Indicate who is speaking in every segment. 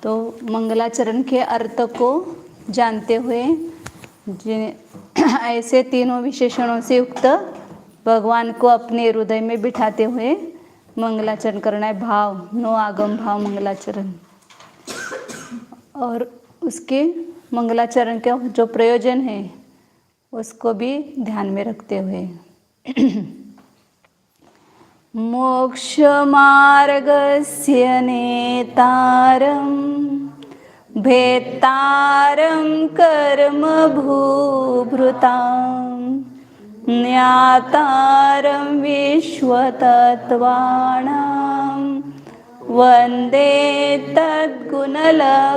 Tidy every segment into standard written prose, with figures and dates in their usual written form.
Speaker 1: तो मंगलाचरण के अर्थ को जानते हुए ऐसे तीनों विशेषणों से युक्त भगवान को अपने हृदय में बिठाते हुए मंगलाचरण करना है। भाव, नो आगम भाव मंगलाचरण। और उसके मंगलाचरण का जो प्रयोजन है उसको भी ध्यान में रखते हुए मोक्ष मार्गस्य नेतारं भेत्तारं कर्म भूभृतां ज्ञातारं विश्वतत्त्वानां वन्दे तद्गुणलब्धये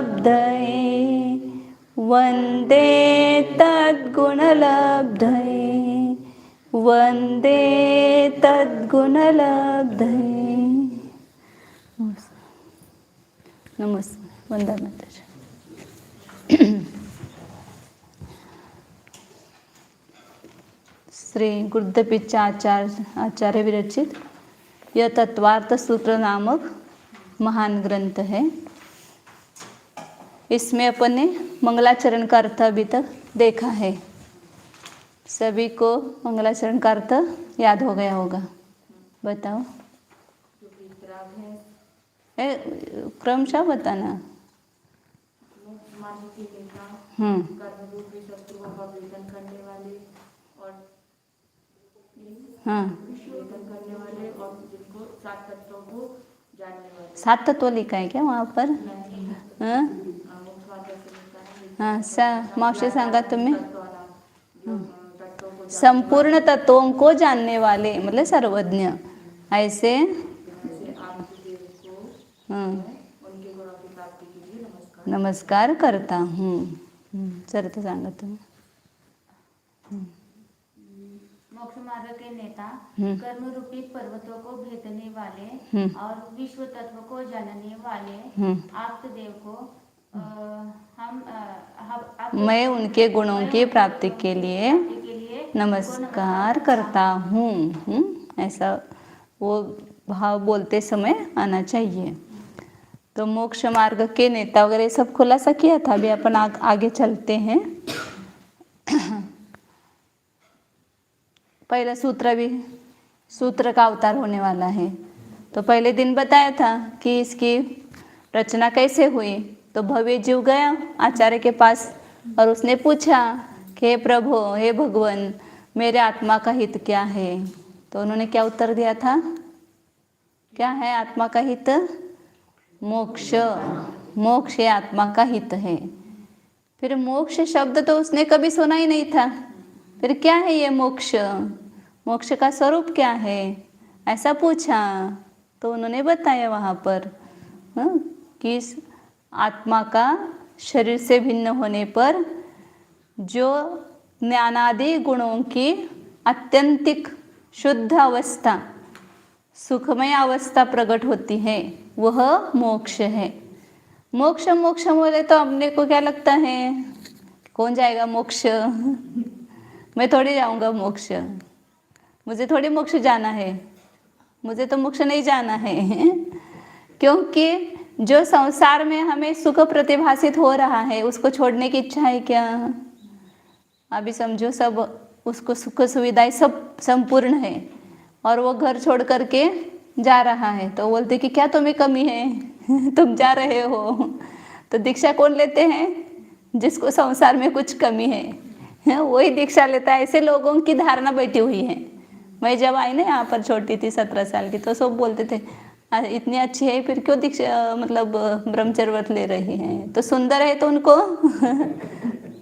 Speaker 1: वन्दे तद्गुणलब्धये वन्दे तद्गुणलब्धये। नमस्ते। वंदे मातरम। श्री गुरुदेव आचार्य विरचित यह तत्वार्थ सूत्र नामक महान ग्रंथ है। इसमें अपन ने मंगलाचरण का अर्थ अभी तक देखा है। सभी को मंगलाचरण का अर्थ याद हो गया होगा। बताओ क्रमशः बताना। हाँ, 7 तत्व लिखा है क्या वहाँ पर? हाँ, मावशी सांगा तुम्हें। संपूर्ण तत्वों को जानने वाले मतलब सर्वज्ञ, ऐसे नमस्कार करता हूँ। चरित्र सांगा तुम्हें।
Speaker 2: मोक्ष मार्ग के नेता, कर्म रूपी पर्वतों को भेदने वाले और विश्व तत्व को जानने वाले आप्त देव को
Speaker 1: मैं उनके गुणों की प्राप्ति के लिए नमस्कार करता हूँ। ऐसा वो भाव बोलते समय आना चाहिए। तो मोक्ष मार्ग के नेता वगैरह सब खुलासा किया था। अभी अपन आगे चलते हैं। पहला सूत्र का अवतार होने वाला है। तो पहले दिन बताया था कि इसकी रचना कैसे हुई। तो भव्य जीव गया आचार्य के पास और उसने पूछा कि हे प्रभु, हे भगवान, मेरे आत्मा का हित क्या है? तो उन्होंने क्या उत्तर दिया था? क्या है आत्मा का हित? मोक्ष। मोक्ष ये आत्मा का हित है। फिर मोक्ष शब्द तो उसने कभी सुना ही नहीं था। फिर क्या है ये मोक्ष? मोक्ष का स्वरूप क्या है? ऐसा पूछा तो उन्होंने बताया वहाँ पर कि आत्मा का शरीर से भिन्न होने पर जो ज्ञानादि गुणों की अत्यंतिक शुद्ध अवस्था, सुखमय अवस्था प्रकट होती है, वह मोक्ष है। मोक्ष मोक्ष बोले तो अपने को क्या लगता है? कौन जाएगा मोक्ष? मैं थोड़ी जाऊंगा मोक्ष। मुझे थोड़ी मोक्ष जाना है। मुझे तो मोक्ष नहीं जाना है। क्योंकि जो संसार में हमें सुख प्रतिभासित हो रहा है उसको छोड़ने की इच्छा है क्या? अभी समझो सब उसको सुख सुविधाएं सब संपूर्ण है और वो घर छोड़ करके जा रहा है। तो बोलते कि क्या तुम्हें कमी है? तुम जा रहे हो। तो दीक्षा कौन लेते हैं? जिसको संसार में कुछ कमी है वही दीक्षा लेता है। ऐसे लोगों की धारणा बैठी हुई है। मैं जब आई ना यहाँ पर छोटी थी 17 साल की, तो सब बोलते थे इतनी अच्छी है फिर क्यों दीक्षा मतलब ब्रह्मचर्य व्रत ले रही है? तो सुंदर है तो उनको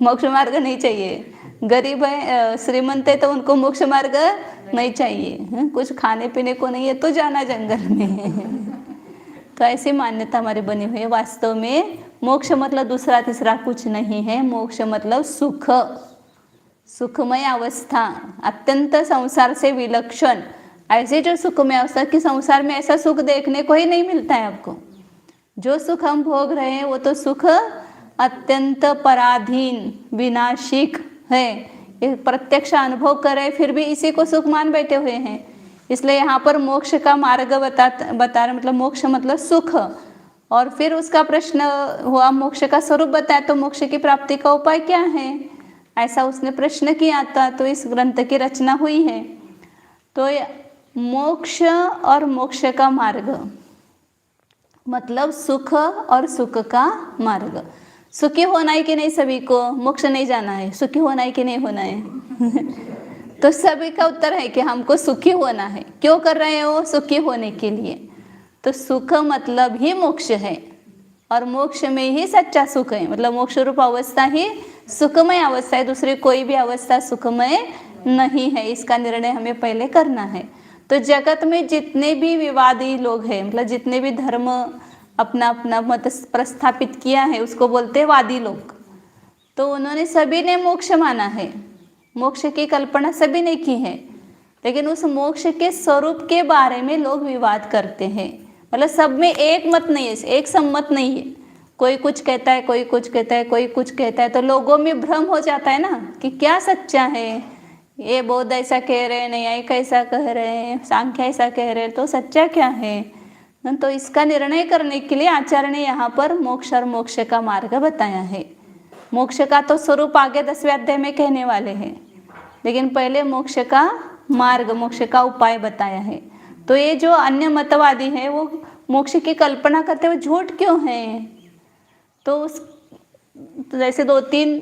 Speaker 1: मोक्ष मार्ग नहीं चाहिए। गरीब है, श्रीमंत है तो उनको मोक्ष मार्ग नहीं चाहिए। कुछ खाने पीने को नहीं है तो जाना जंगल में। तो ऐसी मान्यता हमारी बनी हुई है। वास्तव में मोक्ष मतलब दूसरा तीसरा कुछ नहीं है। मोक्ष मतलब सुख, सुखमय अवस्था, अत्यंत संसार से विलक्षण। ऐसे जो सुखमय अवस्था कि संसार में ऐसा सुख देखने को ही नहीं मिलता है आपको। जो सुख हम भोग रहे हैं वो तो सुख अत्यंत पराधीन विनाशिक है। ये प्रत्यक्ष अनुभव कर रहे फिर भी इसी को सुख मान बैठे हुए हैं। इसलिए यहाँ पर मोक्ष का मार्ग बता रहे, मतलब मोक्ष मतलब सुख और फिर उसका प्रश्न हुआ, मोक्ष का स्वरूप बताया, तो मोक्ष की प्राप्ति का उपाय क्या है, ऐसा उसने प्रश्न किया था। तो इस ग्रंथ की रचना हुई है। तो मोक्ष और मोक्ष का मार्ग मतलब सुख और सुख का मार्ग। सुखी होना है कि नहीं, सभी को मोक्ष नहीं जाना है, सुखी होना है कि नहीं होना है तो सभी का उत्तर है कि हमको सुखी होना है। क्यों कर रहे हो, सुखी होने के लिए। तो सुख मतलब ही मोक्ष है, और मोक्ष में ही सच्चा सुख है। मतलब मोक्ष रूप अवस्था ही सुखमय अवस्था है, दूसरी कोई भी अवस्था सुखमय नहीं है। इसका निर्णय हमें पहले करना है। तो जगत में जितने भी विवादी लोग हैं, मतलब जितने भी धर्म अपना अपना मत प्रस्थापित किया है, उसको बोलते हैं वादी लोग। तो उन्होंने सभी ने मोक्ष माना है, मोक्ष की कल्पना सभी ने की है, लेकिन उस मोक्ष के स्वरूप के बारे में लोग विवाद करते हैं। मतलब सब में एक मत नहीं है, एक सम्मत नहीं है। कोई कुछ कहता है, कोई कुछ कहता है, कोई कुछ कहता है, तो लोगों में भ्रम हो जाता है ना कि क्या सच्चा है। ये बौद्ध ऐसा कह रहे हैं, न्यायिक ऐसा कह रहे हैं, सांख्य ऐसा कह रहे हैं, तो सच्चा क्या है। तो इसका निर्णय करने के लिए आचार्य ने यहाँ पर मोक्ष और मोक्ष का मार्ग बताया है। मोक्ष का तो स्वरूप आगे 10वें अध्याय में कहने वाले हैं, लेकिन पहले मोक्ष का मार्ग, मोक्ष का उपाय बताया है। तो ये जो अन्य मतवादी है वो मोक्ष की कल्पना करते हुए झूठ क्यों है। तो उस जैसे 2-3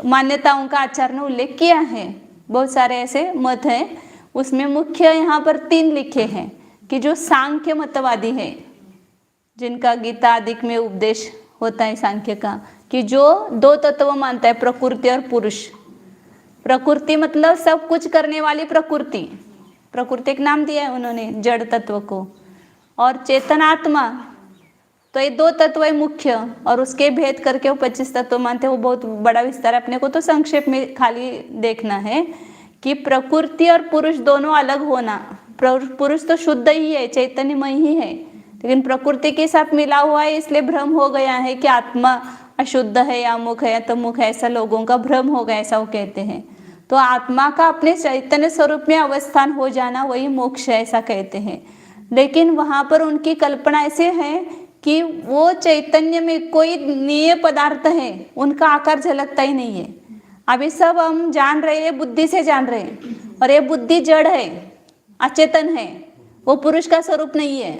Speaker 1: मान्यताओं का आचार्य ने उल्लेख किया है। बहुत सारे ऐसे मत हैं, उसमें मुख्य यहाँ पर 3 लिखे हैं कि जो सांख्य मतवादी है, जिनका गीता आदि में उपदेश होता है सांख्य का, कि जो 2 तत्व मानता है, प्रकृति और पुरुष। प्रकृति मतलब सब कुछ करने वाली प्रकृति, प्रकृति एक नाम दिया है उन्होंने जड़ तत्व को, और चेतन आत्मा। तो ये 2 तत्व है मुख्य, और उसके भेद करके वो 25 तत्व मानते हैं। वो बहुत बड़ा विस्तार है, अपने को तो संक्षेप में खाली देखना है कि प्रकृति और पुरुष दोनों अलग होना। पुरुष तो शुद्ध ही है, चैतन्यमय ही है, लेकिन प्रकृति के साथ मिला हुआ है, इसलिए भ्रम हो गया है कि आत्मा अशुद्ध है या मुख है या तमुख है, ऐसा लोगों का भ्रम हो गया, ऐसा वो कहते हैं। तो आत्मा का अपने चैतन्य स्वरूप में अवस्थान हो जाना वही मोक्ष है, ऐसा कहते हैं। लेकिन वहाँ पर उनकी कल्पना ऐसे है कि वो चैतन्य में कोई निय पदार्थ है, उनका आकार झलकता ही नहीं है। अभी सब हम जान रहे हैं, बुद्धि से जान रहे हैं, और ये बुद्धि जड़ है, अचेतन है, वो पुरुष का स्वरूप नहीं है,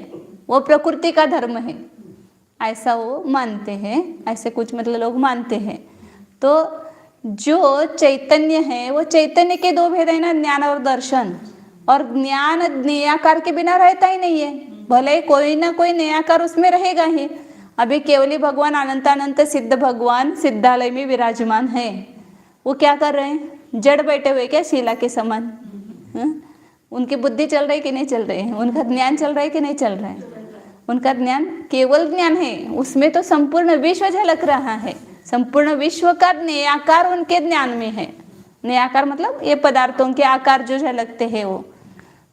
Speaker 1: वो प्रकृति का धर्म है, ऐसा वो मानते हैं। ऐसे कुछ मतलब लोग मानते हैं। तो जो चैतन्य है, वो चैतन्य के 2 भेद है ना, ज्ञान और दर्शन। और ज्ञान निराकार के बिना रहता ही नहीं है, भले कोई ना कोई निराकार उसमें रहेगा ही। अभी केवली भगवान अनंत अनंत सिद्ध भगवान सिद्धालय में विराजमान है, वो क्या कर रहे हैं, जड़ बैठे हुए क्या, शिला के समान। उनकी बुद्धि चल रही कि नहीं चल रही है, उनका ज्ञान चल रहा है कि नहीं चल रहा है। उनका ज्ञान केवल ज्ञान है, उसमें तो संपूर्ण विश्व झलक रहा है, संपूर्ण विश्व का निराकार उनके ज्ञान में है। निराकार मतलब ये पदार्थों के आकार जो झलकते हैं वो।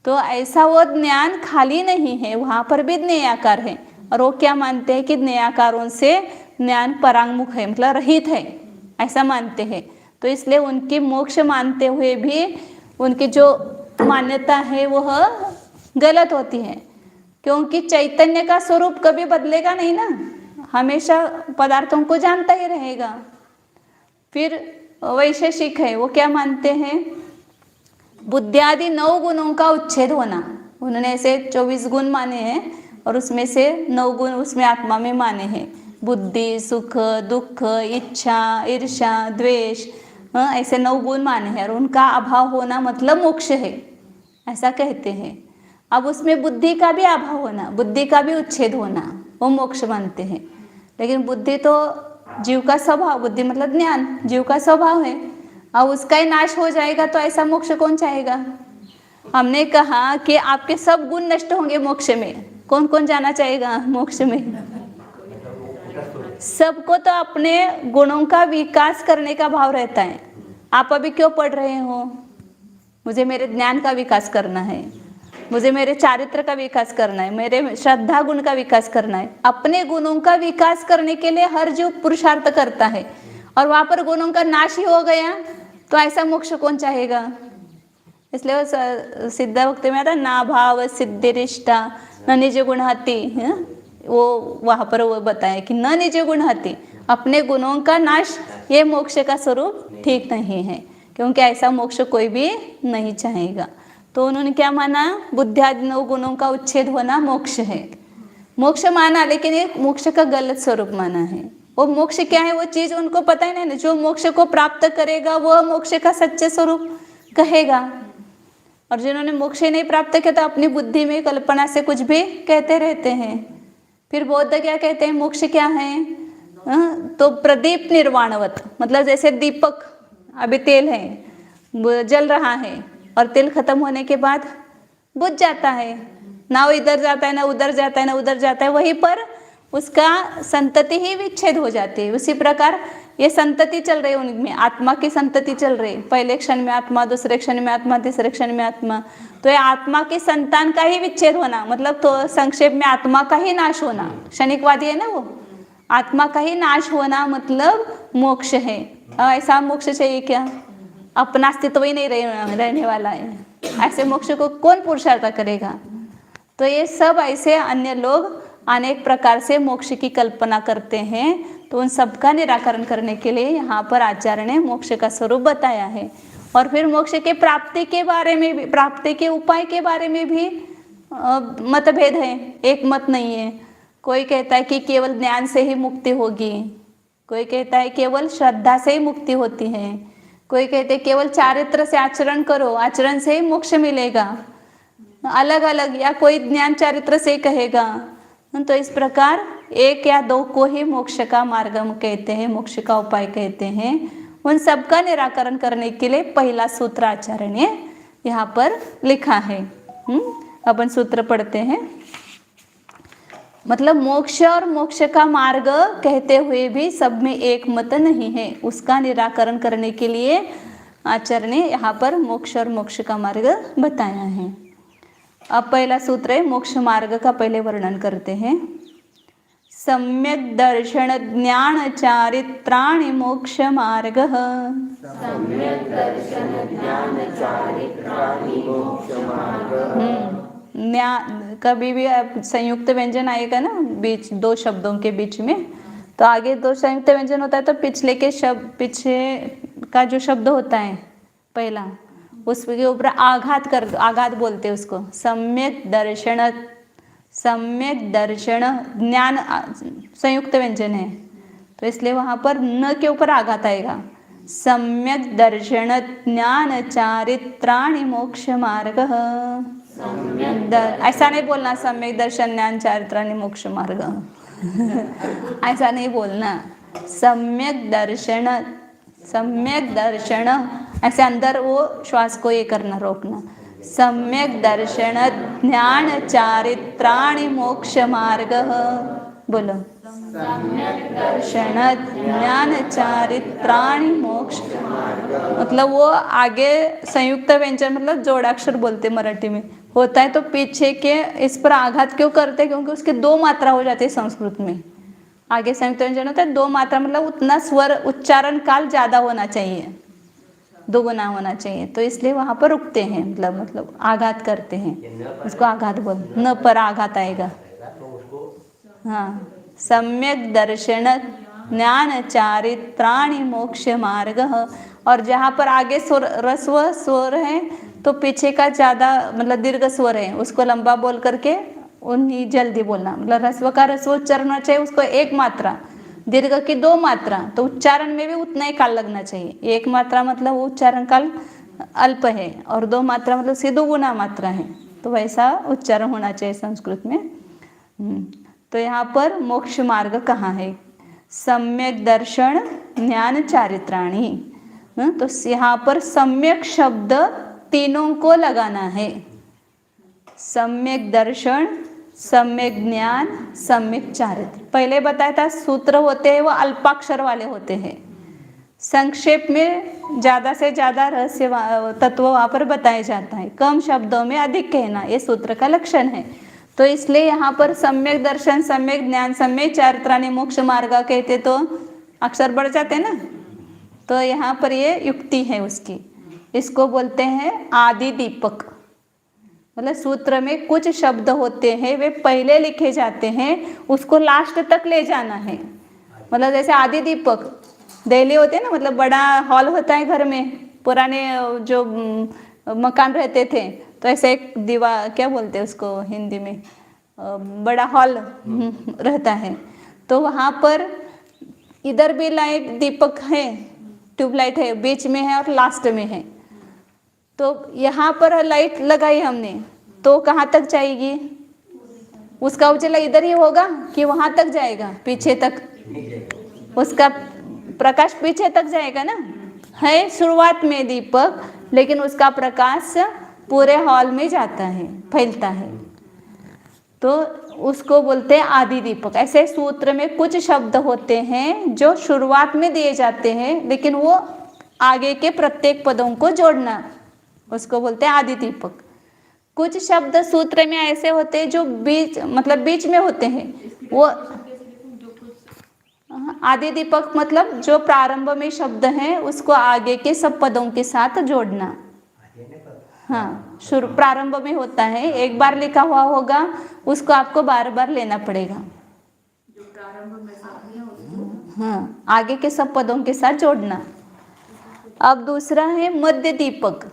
Speaker 1: तो ऐसा वो ज्ञान खाली नहीं है, वहाँ पर भी निराकार है। और वो क्या मानते हैं कि निराकारों से ज्ञान परांगमुख है, मतलब रहित है, ऐसा मानते हैं। तो इसलिए उनकी मोक्ष मानते हुए भी उनकी जो मान्यता है वह गलत होती है, क्योंकि चैतन्य का स्वरूप कभी बदलेगा नहीं ना, हमेशा पदार्थों को जानता ही रहेगा। फिर वैशेषिक है, वो क्या मानते हैं, बुद्धि आदि 9 गुणों का उच्छेद होना। उन्होंने ऐसे 24 गुण माने हैं, और उसमें से 9 गुण उसमें आत्मा में माने हैं। बुद्धि, सुख, दुख, इच्छा, ईर्ष्या, द्वेष, ऐसे 9 गुण माने हैं, और उनका अभाव होना मतलब मोक्ष है, ऐसा कहते हैं। अब उसमें बुद्धि का भी अभाव होना, बुद्धि का भी उच्छेद होना, वो मोक्ष मानते हैं। लेकिन बुद्धि तो जीव का स्वभाव, बुद्धि मतलब ज्ञान, जीव का स्वभाव है, अब उसका ही नाश हो जाएगा, तो ऐसा मोक्ष कौन चाहेगा। हमने कहा कि आपके सब गुण नष्ट होंगे मोक्ष में, कौन कौन जाना चाहेगा मोक्ष में। सबको तो अपने गुणों का विकास करने का भाव रहता है। आप अभी क्यों पढ़ रहे हो, मुझे मेरे ज्ञान का विकास करना है, मुझे मेरे चारित्र का विकास करना है, मेरे श्रद्धा गुण का विकास करना है। अपने गुणों का विकास करने के लिए हर जीव पुरुषार्थ करता है, और वहाँ पर गुणों का नाश ही हो गया, तो ऐसा मोक्ष कौन चाहेगा। इसलिए वो सिद्ध भक्ति में आता ना भाव सिद्धिरिष्टा न निज गुण हति, वो वहाँ पर वो बताया कि न निज गुण हति, अपने गुणों का नाश, ये मोक्ष का स्वरूप ठीक नहीं है, क्योंकि ऐसा मोक्ष कोई भी नहीं चाहेगा। तो उन्होंने क्या माना, बुद्धियादि 9 गुणों का उच्छेद होना मोक्ष है। मोक्ष माना, लेकिन ये मोक्ष का गलत स्वरूप माना है। वो मोक्ष क्या है वो चीज उनको पता ही नहीं ना। जो मोक्ष को प्राप्त करेगा वह मोक्ष का सच्चे स्वरूप कहेगा, और जिन्होंने मोक्ष नहीं प्राप्त किया तो अपनी बुद्धि में कल्पना से कुछ भी कहते रहते हैं। फिर बौद्ध क्या कहते हैं, मोक्ष क्या है? तो प्रदीप निर्वाणवत, मतलब जैसे दीपक, अभी तेल है, जल रहा है और तेल खत्म होने के बाद बुझ जाता है, ना वो इधर जाता है ना उधर जाता है ना उधर जाता है, वहीं पर उसका संतति ही विच्छेद हो जाती है। उसी प्रकार ये संतति चल रही है उनमें, आत्मा की संतति चल रही है। पहले क्षण में आत्मा, दूसरे क्षण में आत्मा, तीसरे क्षण में आत्मा। तो ये आत्मा की संतान का ही विच्छेद होना, मतलब तो संक्षेप में आत्मा का ही नाश होना, क्षणिकवादी है ना वो, आत्मा का ही नाश होना मतलब मोक्ष है। ऐसा मोक्ष चाहिए क्या? अपना अस्तित्व ही नहीं रहने वाला है, ऐसे मोक्ष को कौन पुरुषार्थ करेगा? तो ये सब ऐसे अन्य लोग अनेक प्रकार से मोक्ष की कल्पना करते हैं। तो उन सब का निराकरण करने के लिए यहाँ पर आचार्य ने मोक्ष का स्वरूप बताया है। और फिर मोक्ष के प्राप्ति के बारे में भी, प्राप्ति के उपाय के बारे में भी मतभेद है, एक मत नहीं है। कोई कहता है कि केवल ज्ञान से ही मुक्ति होगी, कोई कहता है केवल श्रद्धा से ही मुक्ति होती है, कोई कहते हैं केवल चारित्र से आचरण करो, आचरण से ही मोक्ष मिलेगा, अलग अलग, या कोई ज्ञान चारित्र से कहेगा। तो इस प्रकार एक या दो को ही मोक्ष का मार्ग कहते हैं, मोक्ष का उपाय कहते हैं। उन सब का निराकरण करने के लिए पहला सूत्र आचार्य ने यहाँ पर लिखा है। अपन सूत्र पढ़ते हैं। मतलब मोक्ष और मोक्ष का मार्ग कहते हुए भी सब में एक मत नहीं है, उसका निराकरण करने के लिए आचार्य ने यहाँ पर मोक्ष और मोक्ष का मार्ग बताया है। अब पहला सूत्र है, मोक्ष मार्ग का पहले वर्णन करते हैं। सम्यक दर्शन ज्ञान चारित्राणि मोक्ष मार्ग।
Speaker 3: सम्यक दर्शन ज्ञान चारित्राणि मोक्ष मार्ग।
Speaker 1: कभी भी संयुक्त व्यंजन आएगा ना बीच दो शब्दों के बीच में, तो आगे दो संयुक्त व्यंजन होता है तो पिछले के शब्द, पीछे का जो शब्द होता है पहला, उसके ऊपर आघात बोलते हैं उसको। सम्यक दर्शन, सम्यक दर्शन ज्ञान संयुक्त व्यंजन है, तो इसलिए वहाँ पर न के ऊपर आघात आएगा। सम्यक दर्शन ज्ञान चारित्राणि मोक्ष मार्ग। ऐसा नहीं बोलना सम्यक दर्शन ज्ञान चारित्राणि मोक्ष मार्ग ऐसा नहीं बोलना। सम्यक दर्शन, सम्यक दर्शन, ऐसे अंदर वो श्वास को ये करना, रोकना। सम्यक दर्शन ज्ञान चारित्राणि मोक्ष मार्ग। बोलो, सम्यक दर्शन ज्ञान चारित्राणि मोक्ष मार्ग। मतलब वो आगे संयुक्त व्यंजन मतलब जोड़ाक्षर बोलते मराठी में होता है, तो पीछे के इस पर आघात क्यों करते हैं? क्योंकि उसके दो मात्रा हो जाती है संस्कृत में। आगे संयुक्त व्यंजन होता है, दो मात्रा मतलब उतना स्वर उच्चारण काल ज्यादा होना चाहिए, दोगुना होना चाहिए, तो इसलिए वहां पर रुकते हैं, मतलब आघात करते हैं, उसको आघात बोल, न पर आघात आएगा। हाँ, सम्यक दर्शन ज्ञान चारित्राणि मोक्ष मार्ग। और जहाँ पर आगे स्वर रस्व स्वर है तो पीछे का ज्यादा मतलब दीर्घ स्वर है, उसको लंबा बोल करके उन्हीं जल्दी बोलना। मतलब रस्व का रस्व उच्चारण होना चाहिए, उसको एक मात्रा, दीर्घ की दो मात्रा, तो उच्चारण में भी उतना ही काल लगना चाहिए। एक मात्रा मतलब वो उच्चारण काल अल्प है, और दो मात्रा मतलब उसकी दोगुना मात्रा है, तो वैसा उच्चारण होना चाहिए संस्कृत में। तो यहाँ पर मोक्ष मार्ग कहाँ है? सम्यक दर्शन ज्ञान चारित्राणि। तो यहाँ पर सम्यक शब्द तीनों को लगाना है। सम्यक दर्शन, सम्यक ज्ञान, सम्यक चारित्र। पहले बताया था सूत्र होते हैं वो अल्पाक्षर वाले होते हैं, संक्षेप में ज़्यादा से ज़्यादा रहस्य तत्व वहाँ पर बताया जाता है, कम शब्दों में अधिक कहना, ये सूत्र का लक्षण है। तो इसलिए यहाँ पर सम्यक दर्शन, सम्यक ज्ञान, सम्यक चारित्राणि मोक्ष मार्ग कहते तो अक्षर बढ़ जाते ना, तो यहाँ पर ये युक्ति है उसकी। इसको बोलते हैं आदि दीपक। मतलब सूत्र में कुछ शब्द होते हैं वे पहले लिखे जाते हैं, उसको लास्ट तक ले जाना है। मतलब जैसे आदि दीपक दिल्ली होते हैं ना, मतलब बड़ा हॉल होता है घर में, पुराने जो मकान रहते थे, तो ऐसे एक दीवार, क्या बोलते हैं उसको हिंदी में, बड़ा हॉल रहता है, तो वहाँ पर इधर भी लाइट दीपक है, ट्यूबलाइट है, बीच में है और लास्ट में है। तो यहाँ पर लाइट लगाई हमने, तो कहाँ तक जाएगी? उसका उजाला इधर ही होगा कि वहाँ तक जाएगा, पीछे तक? उसका प्रकाश पीछे तक जाएगा ना। है शुरुआत में दीपक, लेकिन उसका प्रकाश पूरे हॉल में जाता है, फैलता है, तो उसको बोलते हैं आदि दीपक। ऐसे सूत्र में कुछ शब्द होते हैं जो शुरुआत में दिए जाते हैं, लेकिन वो आगे के प्रत्येक पदों को जोड़ना, उसको बोलते हैं आदि दीपक। कुछ शब्द सूत्र में ऐसे होते हैं जो बीच, मतलब बीच में होते हैं, वो आदि दीपक मतलब जो प्रारंभ में शब्द है उसको आगे के सब पदों के साथ जोड़ना। हाँ, शुरू प्रारंभ में होता है, एक बार लिखा हुआ होगा, उसको आपको बार बार लेना पड़ेगा।
Speaker 3: जो प्रारंभ में
Speaker 1: हाँ, आगे के सब पदों के साथ जोड़ना। अब दूसरा है मध्य दीपक।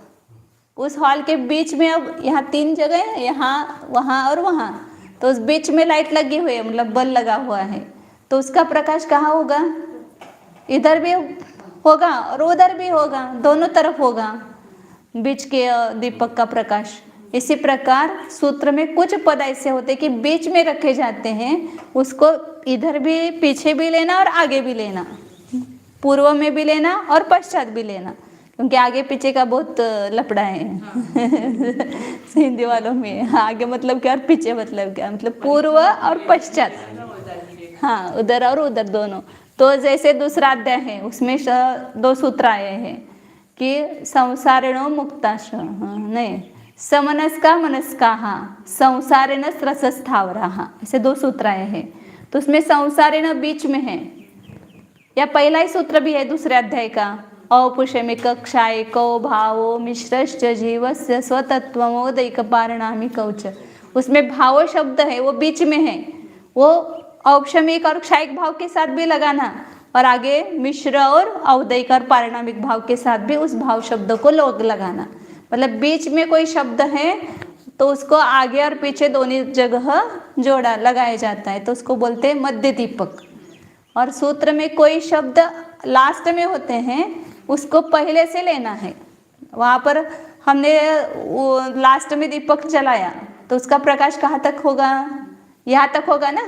Speaker 1: उस हॉल के बीच में, अब यहाँ 3 जगह है, यहाँ, वहाँ और वहाँ, तो उस बीच में लाइट लगी हुई है, मतलब बल्ब लगा हुआ है, तो उसका प्रकाश कहाँ होगा? इधर भी होगा और उधर भी होगा, दोनों तरफ होगा बीच के दीपक का प्रकाश। इसी प्रकार सूत्र में कुछ पद ऐसे होते हैं कि बीच में रखे जाते हैं, उसको इधर भी, पीछे भी लेना और आगे भी लेना, पूर्व में भी लेना और पश्चात भी लेना, क्योंकि आगे पीछे का बहुत लफड़ा है हिंदी वालों में। आगे मतलब क्या और पीछे मतलब क्या, मतलब पूर्व और पश्चात, हाँ, उधर और उधर दोनों। तो जैसे दूसरा अध्याय है, उसमें 2 सूत्र आए हैं कि संसारिणो मुक्ताश, नहीं, समनस्का मनस्का संसारिण रसस्थावरा, ऐसे 2 सूत्र आए हैं। तो उसमें संसारिण बीच में है, या पहला ही सूत्र भी है दूसरे अध्याय का, औपुषमिक क्षायको भावो मिश्रश्च जीवस्य स्वतत्वमोदयिक पारिणामी कौच। उसमें भावो शब्द है, वो बीच में है, वो औपशमिक और क्षायिक भाव के साथ भी लगाना, और आगे मिश्र और औदयिक और पारिणामिक भाव के साथ भी उस भाव शब्द को लोग लगाना। मतलब बीच में कोई शब्द है तो उसको आगे और पीछे दोनों जगह जोड़ा लगाया जाता है, तो उसको बोलते हैं मध्य दीपक। और सूत्र में कोई शब्द लास्ट में होते हैं, उसको पहले से लेना है। वहाँ पर हमने वो लास्ट में दीपक जलाया, तो उसका प्रकाश कहाँ तक होगा? यहाँ तक होगा ना,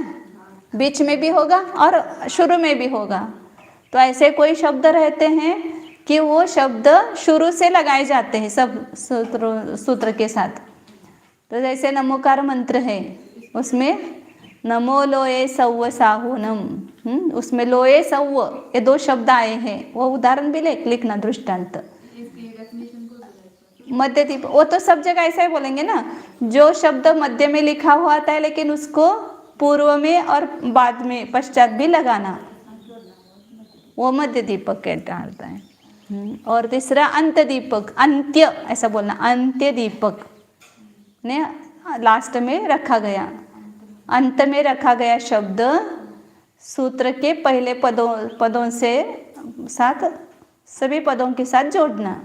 Speaker 1: बीच में भी होगा और शुरू में भी होगा। तो ऐसे कोई शब्द रहते हैं कि वो शब्द शुरू से लगाए जाते हैं सब सूत्र के साथ। तो जैसे नमोकार मंत्र है, उसमें नमो लोए सव्व साहुनम, उसमें लोए सव्व ये 2 शब्द आए हैं, वो उदाहरण भी लिखना दृष्टांत। मध्य दीप, वो तो सब जगह ऐसा ही बोलेंगे ना, जो शब्द मध्य में लिखा हुआ आता है लेकिन उसको पूर्व में और बाद में पश्चात भी लगाना, वो मध्य दीपक कहता है। और तीसरा अंत दीपक, अंत्य ऐसा बोलना, अंत्य दीपक ने लास्ट में रखा गया, अंत में रखा गया शब्द सूत्र के पहले पदों से साथ सभी पदों के साथ जोड़ना।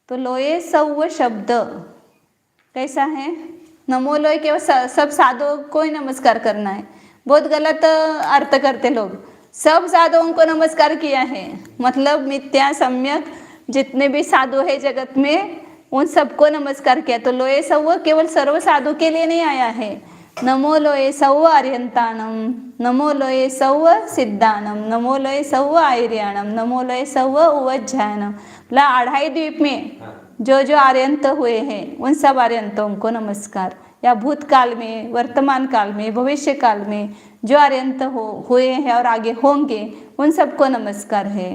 Speaker 1: तो लोए सव्व शब्द कैसा है? नमो लोए केवल सब साधुओं को ही नमस्कार करना है, बहुत गलत अर्थ करते लोग। सब साधुओं को नमस्कार किया है, मतलब मिथ्या सम्यक जितने भी साधु है जगत में उन सबको नमस्कार किया। तो लोए सव्व केवल सर्व साधु के लिए नहीं आया है। नमो लोए सव्व आर्यंताणम, नमो लोए सव्व सिद्धानम, नमो लोए सव्व आर्याणम, नमो लोए सव्व उवज्जायनम। मतलब 2.5 द्वीप में जो जो आर्यंत हुए हैं उन सब आर्यंतों को नमस्कार, या भूतकाल में, वर्तमान काल में, भविष्य काल में जो आर्यंत हुए हैं और आगे होंगे उन सबको नमस्कार है।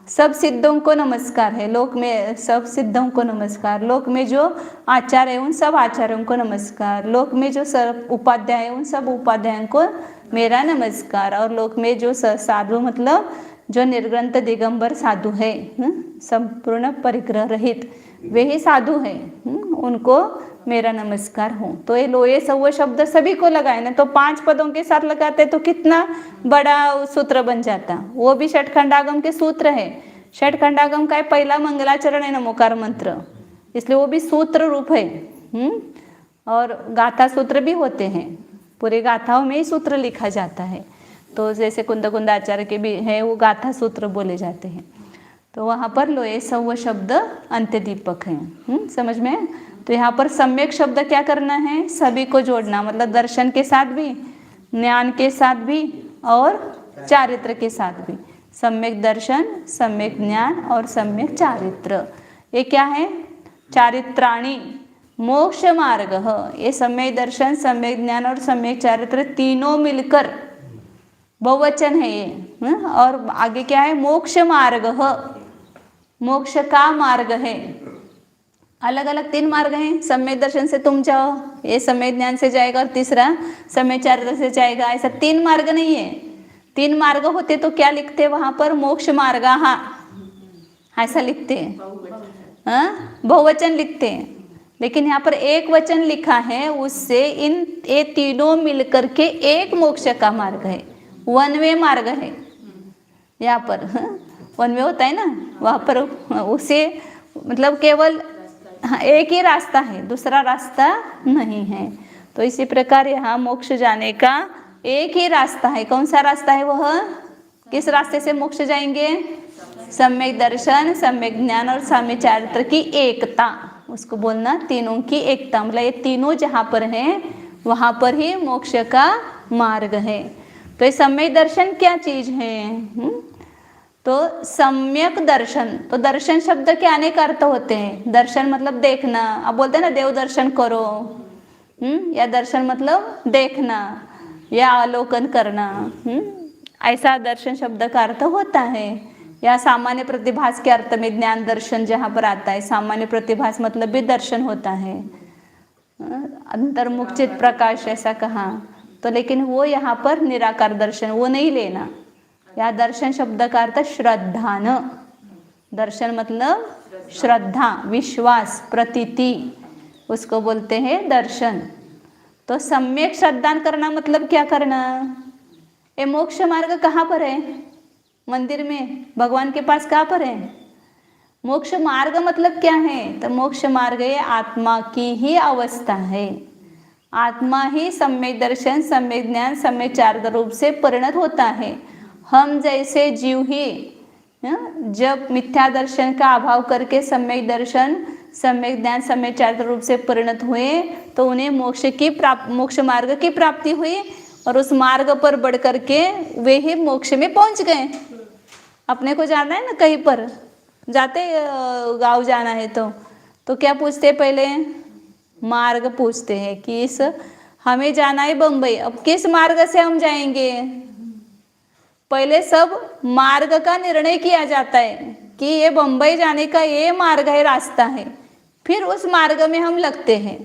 Speaker 1: सब सिद्धों को नमस्कार है, लोक में सब सिद्धों को नमस्कार, लोक में जो आचार्य है उन सब आचार्यों को नमस्कार, लोक में जो सब उपाध्याय है उन सब उपाध्यायों को मेरा नमस्कार, और लोक में जो साधु मतलब जो निर्ग्रंथ दिगंबर साधु है, संपूर्ण परिग्रह रहित, वे ही साधु है, उनको मेरा नमस्कार हो। तो ये लोये सव्व शब्द सभी को लगाए ना, तो 5 पदों के साथ लगाते तो कितना बड़ा सूत्र बन जाता। वो भी षटखंडागम के सूत्र है। षटखंडागम का पहला मंगलाचरण है नमोकार मंत्र, इसलिए वो भी सूत्र रूप है। और गाथा सूत्र भी होते हैं, पूरे गाथाओं में ही सूत्र लिखा जाता है। तो जैसे कुंद कुंदाचार्य के भी है, वो गाथा सूत्र बोले जाते हैं। तो वहाँ पर लोये सव्व शब्द अंत्य दीपक हैं। समझ में? तो यहाँ पर सम्यक शब्द क्या करना है, सभी को जोड़ना, मतलब दर्शन के साथ भी, ज्ञान के साथ भी और चारित्र के साथ भी। सम्यक दर्शन, सम्यक ज्ञान और सम्यक चारित्र, ये क्या है? चारित्राणि मोक्ष मार्ग। ये सम्यक दर्शन, सम्यक ज्ञान और सम्यक चारित्र तीनों मिलकर बहुवचन है ये। और आगे क्या है? मोक्ष मार्ग, मोक्ष का मार्ग है। अलग अलग 3 मार्ग हैं। सम्यक दर्शन से तुम जाओ, ये सम्यक ज्ञान से जाएगा, और तीसरा सम्यक चारित्र से जाएगा। ऐसा 3 मार्ग नहीं है। 3 मार्ग होते तो क्या लिखते वहां पर? मोक्ष मार्ग, ऐसा लिखते हैं, बहुवचन लिखते हैं। लेकिन यहाँ पर एक वचन लिखा है, उससे ये तीनों मिलकर के एक मोक्ष का मार्ग है, वन वे मार्ग है। यहाँ पर वन वे होता है ना, वहाँ पर उसे मतलब केवल एक ही रास्ता है, दूसरा रास्ता नहीं है। तो इसी प्रकार यहाँ मोक्ष जाने का एक ही रास्ता है। कौन सा रास्ता है वह? किस रास्ते से मोक्ष जाएंगे? सम्यक दर्शन, सम्यक ज्ञान और सम्यक चारित्र की एकता, उसको बोलना तीनों की एकता। मतलब ये तीनों जहाँ पर हैं वहाँ पर ही मोक्ष का मार्ग है। तो ये सम्यक दर्शन क्या चीज है? तो सम्यक दर्शन, तो दर्शन शब्द के अनेक अर्थ होते हैं। दर्शन मतलब देखना, अब बोलते हैं ना देव दर्शन करो, या दर्शन मतलब देखना या अवलोकन करना, ऐसा दर्शन शब्द का अर्थ होता है। या सामान्य प्रतिभास के अर्थ में ज्ञान दर्शन जहाँ पर आता है, सामान्य प्रतिभास मतलब भी दर्शन होता है, अंतर्मुख चित प्रकाश ऐसा कहा। तो लेकिन वो यहाँ पर निराकार दर्शन वो नहीं लेना। या दर्शन शब्द का अर्थ श्रद्धान, दर्शन मतलब श्रद्धा, विश्वास, प्रतीति, उसको बोलते हैं दर्शन। तो सम्यक श्रद्धान करना मतलब क्या करना? ये मोक्ष मार्ग कहाँ पर है? मंदिर में, भगवान के पास कहाँ पर है? मोक्ष मार्ग मतलब क्या है? तो मोक्ष मार्ग ये आत्मा की ही अवस्था है। आत्मा ही सम्यक दर्शन, सम्यक ज्ञान, सम्यक चारित्र रूप से परिणत होता है। हम जैसे जीव ही जब मिथ्या दर्शन का अभाव करके सम्यक दर्शन, सम्यक ज्ञान, सम्यक चारित्र रूप से परिणत हुए, तो उन्हें मोक्ष मार्ग की प्राप्ति हुई, और उस मार्ग पर बढ़ करके वे ही मोक्ष में पहुंच गए। अपने को जाना है ना, कहीं पर जाते, गांव जाना है तो क्या पूछते? पहले मार्ग पूछते हैं कि इस हमें जाना है बम्बई, अब किस मार्ग से हम जाएंगे? पहले सब मार्ग का निर्णय किया जाता है कि ये बम्बई जाने का ये मार्ग है, रास्ता है, फिर उस मार्ग में हम लगते हैं।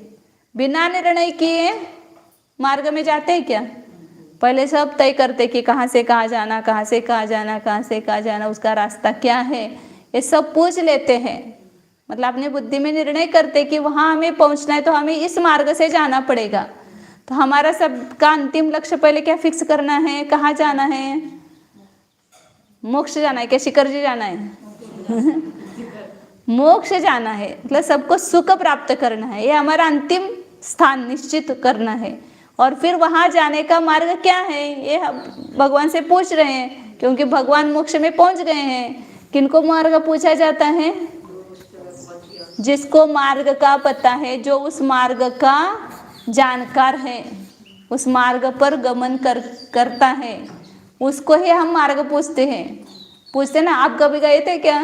Speaker 1: बिना निर्णय किए मार्ग में जाते हैं क्या? पहले सब तय करते कि कहाँ से कहाँ जाना, कहाँ से कहाँ जाना, कहाँ से कहाँ जाना, उसका रास्ता क्या है, ये सब पूछ लेते हैं। मतलब अपनी बुद्धि में निर्णय करते कि वहाँ हमें पहुँचना है तो हमें इस मार्ग से जाना पड़ेगा। तो हमारा सबका अंतिम लक्ष्य पहले क्या फिक्स करना है? कहाँ जाना है? मोक्ष जाना है क्या? शिखर जी जाना है? मोक्ष जाना है, मतलब सबको सुख प्राप्त करना है, ये हमारा अंतिम स्थान निश्चित करना है। और फिर वहां जाने का मार्ग क्या है, ये हम भगवान से पूछ रहे हैं, क्योंकि भगवान मोक्ष में पहुंच गए हैं। किनको मार्ग पूछा जाता है? जिसको मार्ग का पता है, जो उस मार्ग का जानकार है, उस मार्ग पर गमन करता है, उसको ही हम मार्ग पूछते हैं। पूछते ना, आप कभी गए थे क्या?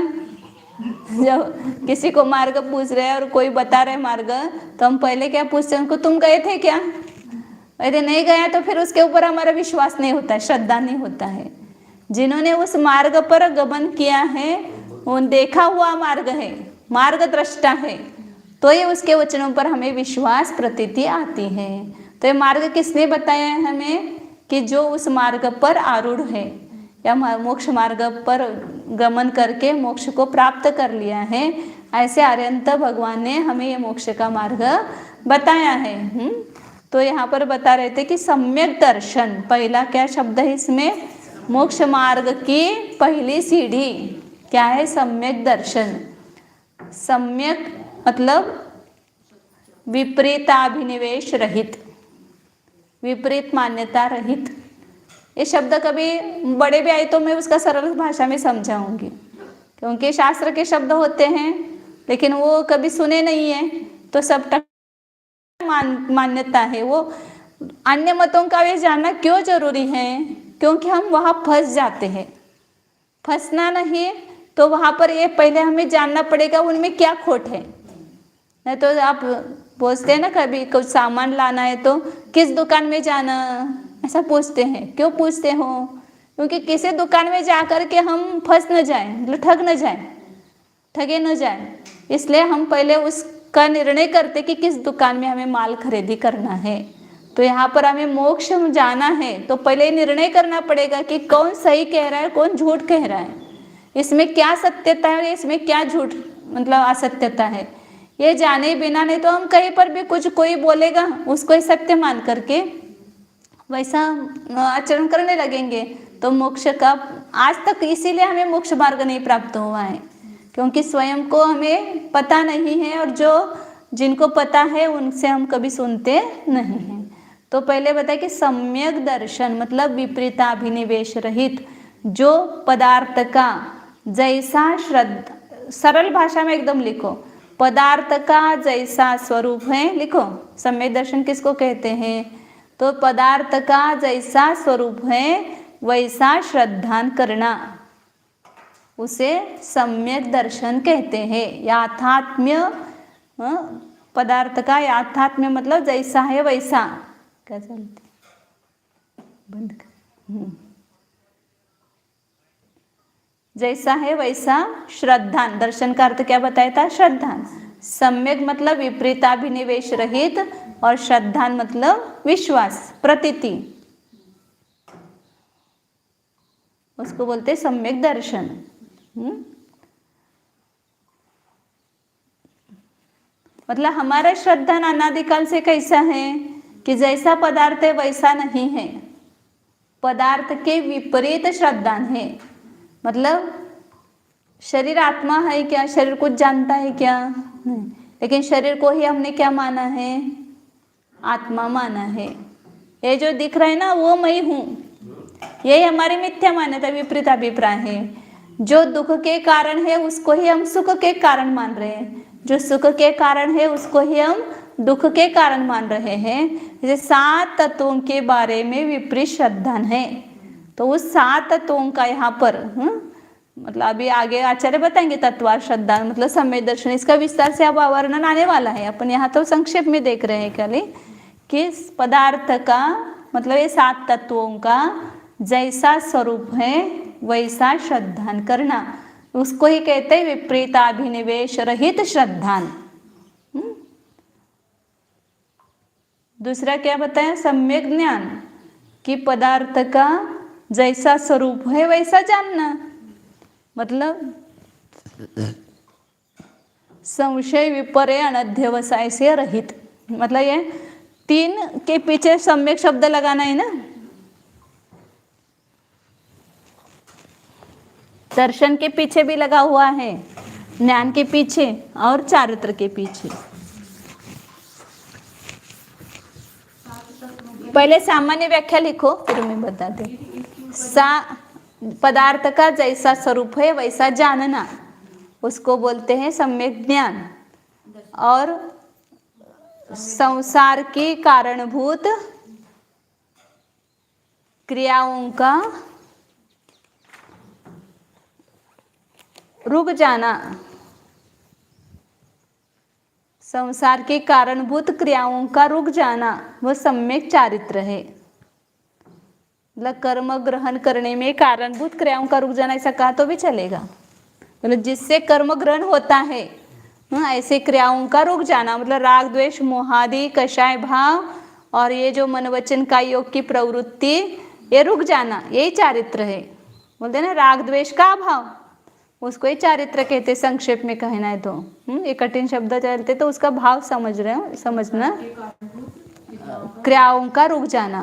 Speaker 1: जब किसी को मार्ग पूछ रहे हैं और कोई बता रहे मार्ग, तो हम पहले क्या पूछते हैं उनको, तुम गए थे क्या? यदि नहीं गया तो फिर उसके ऊपर हमारा विश्वास नहीं होता है, श्रद्धा नहीं होता है। जिन्होंने उस मार्ग पर गमन किया है, वो देखा हुआ मार्ग है, मार्गद्रष्टा है, तो ये उसके वचनों पर हमें विश्वास प्रतीति आती है। तो ये मार्ग किसने बताया है हमें? कि जो उस मार्ग पर आरूढ़ है, या मोक्ष मार्ग पर गमन करके मोक्ष को प्राप्त कर लिया है, ऐसे अरिहंत भगवान ने हमें ये मोक्ष का मार्ग बताया है। तो यहाँ पर बता रहे थे कि सम्यक दर्शन, पहला क्या शब्द है इसमें, मोक्ष मार्ग की पहली सीढ़ी क्या है, सम्यक दर्शन। सम्यक मतलब विपरीताभिनिवेश रहित, विपरीत मान्यता रहित। ये शब्द कभी बड़े भी आए तो मैं उसका सरल भाषा में समझाऊंगी, क्योंकि शास्त्र के शब्द होते हैं लेकिन वो कभी सुने नहीं है, तो सब मान्यता है। वो अन्य मतों का भी जानना क्यों जरूरी है, क्योंकि हम वहाँ फंस जाते हैं। फंसना नहीं तो वहाँ पर ये पहले हमें जानना पड़ेगा उनमें क्या खोट है। नहीं तो आप पूछते हैं ना, कभी कुछ सामान लाना है तो किस दुकान में जाना, ऐसा पूछते हैं। क्यों पूछते हो, क्योंकि किसी दुकान में जा कर के हम फंस न जाएं, मतलब ठगे न जाएं। इसलिए हम पहले उसका निर्णय करते कि किस दुकान में हमें माल खरीदी करना है। तो यहाँ पर हमें मोक्ष जाना है तो पहले निर्णय करना पड़ेगा कि कौन सही कह रहा है, कौन झूठ कह रहा है, इसमें क्या सत्यता है और इसमें क्या झूठ मतलब असत्यता है। ये जाने बिना नहीं तो हम कहीं पर भी कुछ कोई बोलेगा उसको ही सत्य मान करके वैसा आचरण करने लगेंगे, तो मोक्ष का आज तक इसीलिए हमें मोक्ष मार्ग नहीं प्राप्त हुआ है, क्योंकि स्वयं को हमें पता नहीं है और जो जिनको पता है उनसे हम कभी सुनते नहीं हैं। तो पहले बताए कि सम्यक दर्शन मतलब विपरीताभिनिवेश रहित, जो पदार्थ का जैसा श्रद्धा, सरल भाषा में एकदम लिखो, पदार्थ का जैसा स्वरूप है, लिखो सम्यक दर्शन किसको कहते हैं, तो पदार्थ का जैसा स्वरूप है वैसा श्रद्धान करना, उसे सम्यक दर्शन कहते हैं। याथात्म्य, पदार्थ का याथात्म्य मतलब जैसा है वैसा, क्या चलते बंद कर, जैसा है वैसा श्रद्धान, दर्शन का अर्थ क्या बताया था, श्रद्धान। सम्यक मतलब विपरीताभिनिवेश रहित और श्रद्धान मतलब विश्वास, प्रतीति, उसको बोलते सम्यक दर्शन। मतलब हमारा श्रद्धान अनादिकाल से कैसा है कि जैसा पदार्थ है वैसा नहीं है, पदार्थ के विपरीत श्रद्धान है। मतलब शरीर आत्मा है क्या, शरीर कुछ जानता है क्या, नहीं, लेकिन शरीर को ही हमने क्या माना है, आत्मा माना है। ये जो दिख रहा है ना वो मैं हूँ, यही हमारी मिथ्या मान्यता, विपरीत अभिप्राय है। जो दुख के कारण है उसको ही हम सुख के कारण मान रहे हैं, जो सुख के कारण है उसको ही हम दुख के कारण मान रहे हैं। जैसे 7 तत्वों के बारे में विपरीत श्रद्धान है, तो उस 7 तत्वों का यहाँ पर मतलब अभी आगे आचार्य बताएंगे तत्वार श्रद्धा मतलब सम्यक दर्शन, इसका विस्तार से अब वर्णन आने वाला है। अपन यहाँ तो संक्षेप में देख रहे हैं खाली कि पदार्थ का मतलब ये 7 तत्वों का जैसा स्वरूप है वैसा श्रद्धान करना, उसको ही कहते हैं विपरीताभिनिवेश रहित श्रद्धान। दूसरा क्या बताया, सम्यक ज्ञान, कि पदार्थ का जैसा स्वरूप है वैसा जानना, मतलब संशय विपर्य अनध्यवसाय से रहित। मतलब ये 3 के पीछे सम्यक शब्द लगाना है ना, दर्शन के पीछे भी लगा हुआ है, ज्ञान के पीछे और चारित्र के पीछे। पहले सामान्य व्याख्या लिखो फिर मैं बताते। पदार्थ का जैसा स्वरूप है वैसा जानना, उसको बोलते हैं सम्यक ज्ञान। और संसार की कारणभूत क्रियाओं का रुक जाना, संसार के कारणभूत क्रियाओं का रुक जाना वह सम्यक चारित्र है। मतलब कर्म ग्रहण करने में कारणभूत क्रियाओं का रुक जाना ऐसा कहा तो भी चलेगा, मतलब जिससे कर्म ग्रहण होता है ऐसे क्रियाओं का रुक जाना, मतलब राग द्वेष मोहादि कषाय भाव और ये जो मन वचन का योग की प्रवृत्ति ये रुक जाना, यही चारित्र है। बोलते ना राग द्वेष का अभाव, उसको ही चारित्र कहते, संक्षेप में कहना है तो। ये कठिन शब्द चलते तो उसका भाव समझ रहे हो, समझना। क्रियाओं का रुक जाना।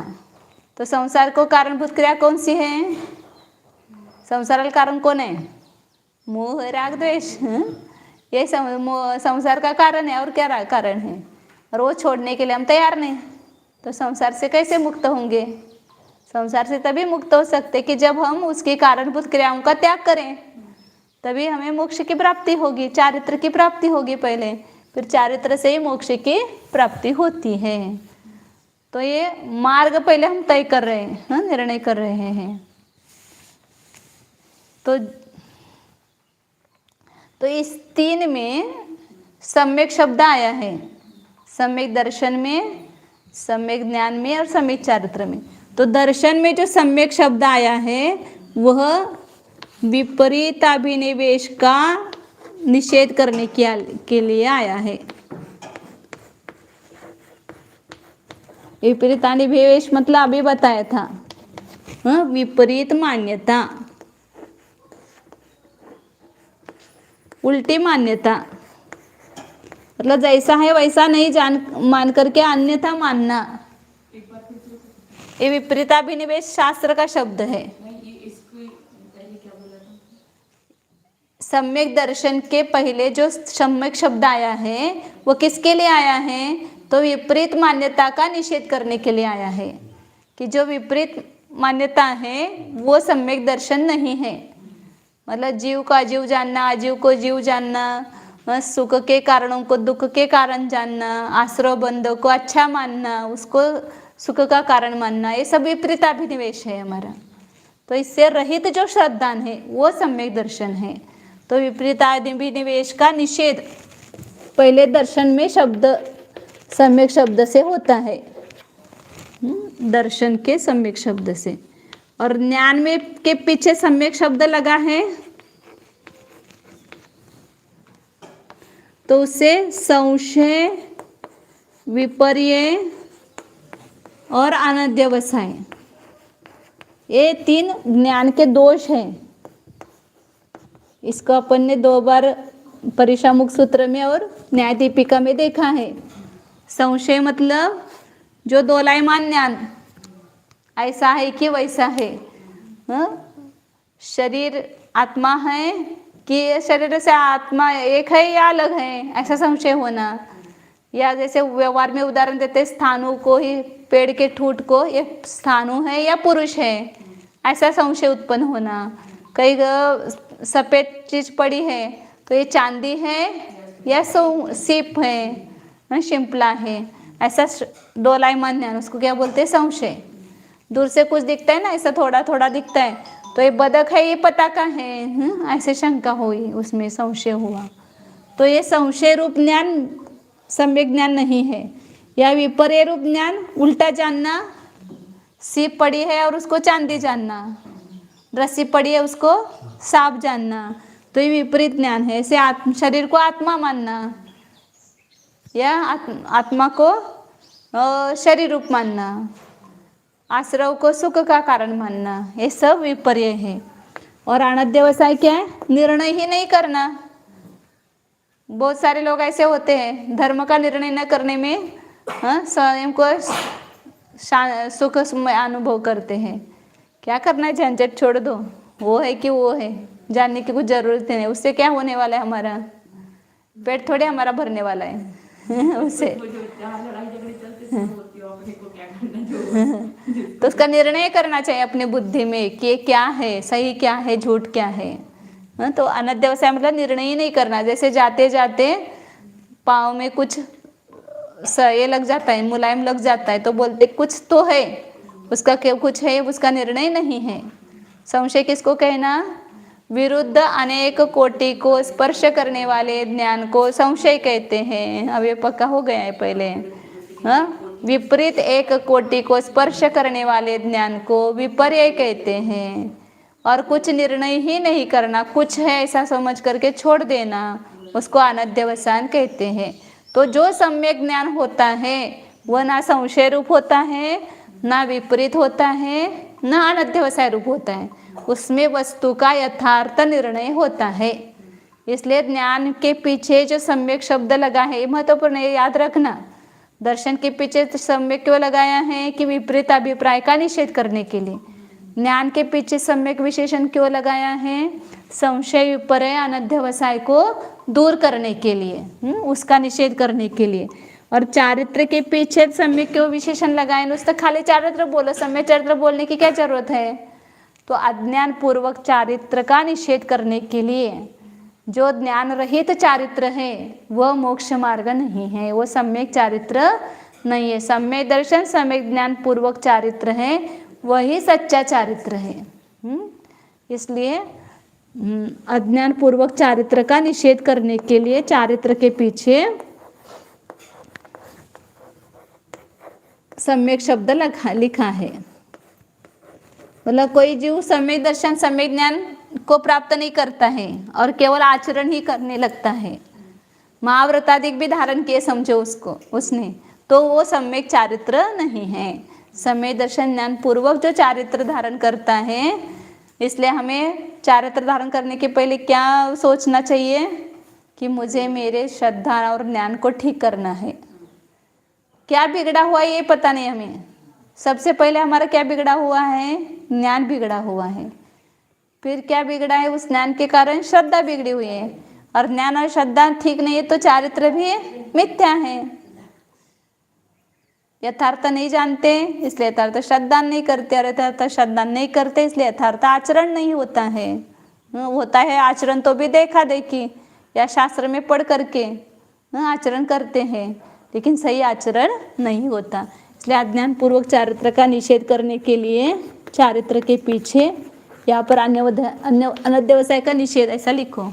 Speaker 1: तो संसार को कारणभूत क्रिया कौन सी है? संसार कारण कौन है? मोह राग द्वेष। ये संसार का कारण है, और क्या कारण है? और वो छोड़ने के लिए हम तैयार नहीं, तो संसार से कैसे मुक्त होंगे? संसार से तभी मुक्त हो सकते कि जब हम उसकी कारणभूत क्रियाओं का त्याग करें, तभी हमें मोक्ष की प्राप्ति होगी, चारित्र की प्राप्ति होगी पहले, फिर चारित्र से ही मोक्ष की प्राप्ति होती है। तो ये मार्ग पहले हम तय कर रहे हैं, निर्णय कर रहे हैं। तो इस 3 में सम्यक शब्द आया है, सम्यक दर्शन में, सम्यक ज्ञान में और सम्यक चारित्र में। तो दर्शन में जो सम्यक शब्द आया है वह विपरीत अभिनिवेश का निषेध करने के लिए आया है। विपरीत अभिनिवेश मतलब अभी बताया था, विपरीत मान्यता, उल्टी मान्यता, मतलब जैसा है वैसा नहीं मान करके अन्यथा मानना। ये विपरीताभिनिवेश शास्त्र का शब्द है। सम्यक दर्शन के पहले जो सम्यक शब्द आया है वो किसके लिए आया है? तो विपरीत मान्यता का निषेध करने के लिए आया है, कि जो विपरीत मान्यता है वो सम्यक दर्शन नहीं है। मतलब जीव को अजीव जानना, अजीव को जीव जानना, सुख के कारणों को दुख के कारण जानना, आश्रय बंधों को अच्छा मानना, उसको सुख का कारण मानना, ये सब विपरीताभिनिवेश है हमारा। तो इससे रहित जो श्रद्धान है वो सम्यक दर्शन है। तो विपरीताभिनिवेश का निषेध पहले दर्शन में शब्द सम्यक शब्द से होता है, दर्शन के सम्यक शब्द से। और ज्ञान में के पीछे सम्यक शब्द लगा है तो उससे संशय, विपर्य और अनध्यवसाय, ये 3 ज्ञान के दोष हैं। इसको अपन ने 2 बार परीक्षामुख सूत्र में और न्याय दीपिका में देखा है। संशय मतलब जो दोलायमान ज्ञान, ऐसा है कि वैसा है, शरीर आत्मा है कि शरीर से आत्मा एक है या अलग है, ऐसा संशय होना। या जैसे व्यवहार में उदाहरण देते स्थानु को ही, पेड़ के ठूंठ को, ये स्थानु है या पुरुष है, ऐसा संशय उत्पन्न होना। कई सफ़ेद चीज पड़ी है तो ये चांदी है या सीप है, शिंपला है, ऐसा दोलायमान ज्ञान, उसको क्या बोलते हैं? संशय। दूर से कुछ दिखता है ना, ऐसा थोड़ा थोड़ा दिखता है, तो ये बदक है, ये पता का है, ऐसे शंका हुई, उसमें संशय हुआ। तो ये संशय रूप ज्ञान सम्यक ज्ञान नहीं है। या विपर्य रूप ज्ञान, उल्टा जानना, सीप पड़ी है और उसको चांदी जानना, रस्सी पड़ी है उसको सांप जानना, तो ये विपरीत ज्ञान है। ऐसे शरीर को आत्मा मानना या आत्मा को शरीर रूप मानना, आश्रव को सुख का कारण मानना, ये सब विपर्य है। और अनध्यवसाय क्या है? निर्णय ही नहीं करना। बहुत सारे लोग ऐसे होते हैं, धर्म का निर्णय न करने में स्वयं को सुख अनुभव करते हैं। क्या करना है, झंझट छोड़ दो, वो है कि वो है, जानने की कुछ जरूरत नहीं। उससे क्या होने वाला है? हमारा पेट थोड़े हमारा भरने वाला है उससे। तो उसका निर्णय करना चाहिए अपने बुद्धि में कि क्या है, सही क्या है, झूठ क्या है। तो अनध्यवसाय मतलब निर्णय ही नहीं करना। जैसे जाते जाते पाँव में कुछ ये लग जाता है, मुलायम लग जाता है, तो बोलते कुछ तो है, उसका क्या कुछ है, उसका निर्णय नहीं है। संशय किसको कहना? विरुद्ध अनेक कोटि को स्पर्श करने वाले ज्ञान को संशय कहते हैं। अब ये पक्का हो गया है पहले। विपरीत एक कोटि को स्पर्श करने वाले ज्ञान को विपर्य कहते हैं। और कुछ निर्णय ही नहीं करना, कुछ है ऐसा समझ करके छोड़ देना, उसको अनध्यवसान कहते हैं। तो जो सम्यक ज्ञान होता है वह ना संशय रूप होता है, ना विपरीत होता है, न अनध्यवसाय रूप होता है, उसमें वस्तु का यथार्थ निर्णय होता है। इसलिए ज्ञान के पीछे जो सम्यक शब्द लगा है ये महत्वपूर्ण है, याद रखना। दर्शन के पीछे सम्यक क्यों लगाया है कि विपरीत अभिप्राय का निषेध करने के लिए। ज्ञान के पीछे सम्यक विशेषण क्यों लगाया है, संशय विपर्य अनध्यवसाय को दूर करने के लिए, उसका निषेध करने के लिए। और चारित्र के पीछे सम्यक क्यों विशेषण लगाए, नुसतं खाली चारित्र बोलो, सम्यक चारित्र बोलने की क्या जरूरत है। तो अज्ञान पूर्वक चारित्र का निषेध करने के लिए। जो ज्ञान रहित चारित्र है वह मोक्ष मार्ग नहीं है, वो सम्यक चारित्र नहीं है। सम्यक दर्शन सम्यक ज्ञान पूर्वक चारित्र है, वही सच्चा चारित्र है। इसलिए अज्ञान पूर्वक चारित्र का निषेध करने के लिए चारित्र के पीछे सम्यक शब्द लिखा है। मतलब कोई जीव सम्यक दर्शन सम्यक ज्ञान को प्राप्त नहीं करता है और केवल आचरण ही करने लगता है, महाव्रतादिक भी धारण किए समझो उसने, तो वो सम्यक चारित्र नहीं है। सम्यक दर्शन ज्ञान पूर्वक जो चारित्र धारण करता है, इसलिए हमें चारित्र धारण करने के पहले क्या सोचना चाहिए कि मुझे मेरे श्रद्धा और ज्ञान को ठीक करना है। क्या बिगड़ा हुआ है ये पता नहीं हमें। सबसे पहले हमारा क्या बिगड़ा हुआ है, ज्ञान बिगड़ा हुआ है। फिर क्या बिगड़ा है, उस ज्ञान के कारण श्रद्धा बिगड़ी हुई है, और ज्ञान और श्रद्धा ठीक नहीं है तो चारित्र भी मिथ्या है। यथार्थ नहीं जानते इसलिए यथार्थ श्रद्धा नहीं करते, और यथार्थ श्रद्धा नहीं करते इसलिए यथार्थ आचरण नहीं होता है। होता है आचरण तो भी देखा देखी या शास्त्र में पढ़ करके आचरण करते हैं, लेकिन सही आचरण नहीं होता। इसलिए अज्ञान पूर्वक चारित्र का निषेध करने के लिए चारित्र के पीछे यहाँ पर अनध्यवसाय का निषेध ऐसा लिखो,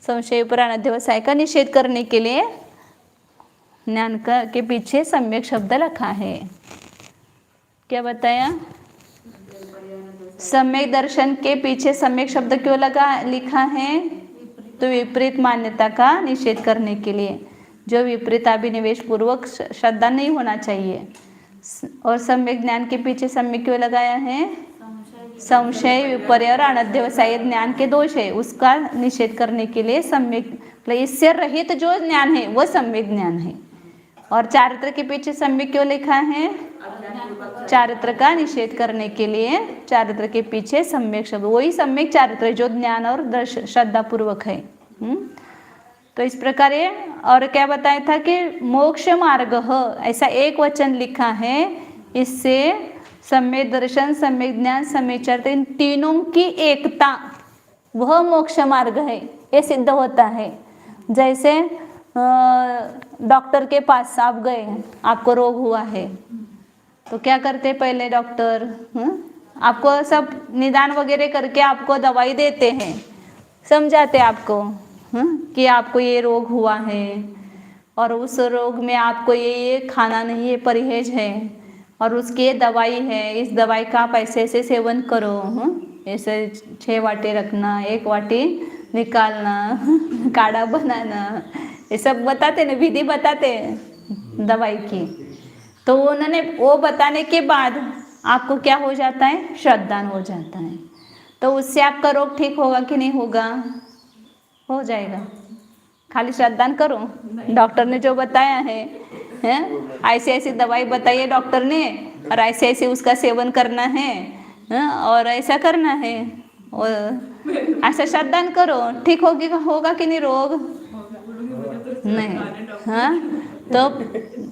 Speaker 1: संशय पर अनध्यवसाय का निषेध करने के लिए ज्ञान का के पीछे सम्यक शब्द रखा है। क्या बताया, सम्यक दर्शन के पीछे सम्यक शब्द क्यों लिखा है, तो विपरीत मान्यता का निषेध करने के लिए, जो विपरीत अभिनिवेश पूर्वक श्रद्धा नहीं होना चाहिए। और सम्यक ज्ञान के पीछे सम्यक क्यों लगाया है, संशय विपर्य और अनध्यवसाय ज्ञान के दोष है, उसका निषेध करने के लिए सम्यक, इससे रहित जो ज्ञान है वह सम्यक ज्ञान है। और चारित्र के पीछे सम्यक क्यों लिखा है, चारित्र का निषेध करने के लिए चारित्र के पीछे सम्यक शब्द, वही सम्यक चारित्र जो ज्ञान और श्रद्धा पूर्वक है। तो इस प्रकार ये, और क्या बताया था कि मोक्ष मार्ग ऐसा एक वचन लिखा है, इससे सम्यक दर्शन सम्यक ज्ञान सम्यक चारित्र इन तीनों की एकता वह मोक्ष मार्ग है, ये सिद्ध होता है। जैसे डॉक्टर के पास आप गए, आपको रोग हुआ है, तो क्या करते पहले डॉक्टर, आपको सब निदान वगैरह करके आपको दवाई देते हैं, समझाते आपको कि आपको ये रोग हुआ है और उस रोग में आपको ये खाना नहीं, ये परहेज है और उसकी ये दवाई है, इस दवाई का आप ऐसे ऐसे सेवन करो, ऐसे 6 वाटी रखना, 1 वाटी निकालना, काढ़ा बनाना, ये सब बताते ना, विधि बताते दवाई की। तो उन्होंने वो बताने के बाद आपको क्या हो जाता है, श्रद्धान हो जाता है। तो उससे आपका रोग ठीक होगा कि नहीं होगा, हो जाएगा। खाली श्रद्धान करो, डॉक्टर ने जो बताया है, ऐसे ऐसी दवाई बताई है डॉक्टर ने और ऐसे ऐसे उसका सेवन करना है, और ऐसा करना है, और ऐसा श्रद्धान करो, ठीक होगा कि नहीं रोग, नहीं।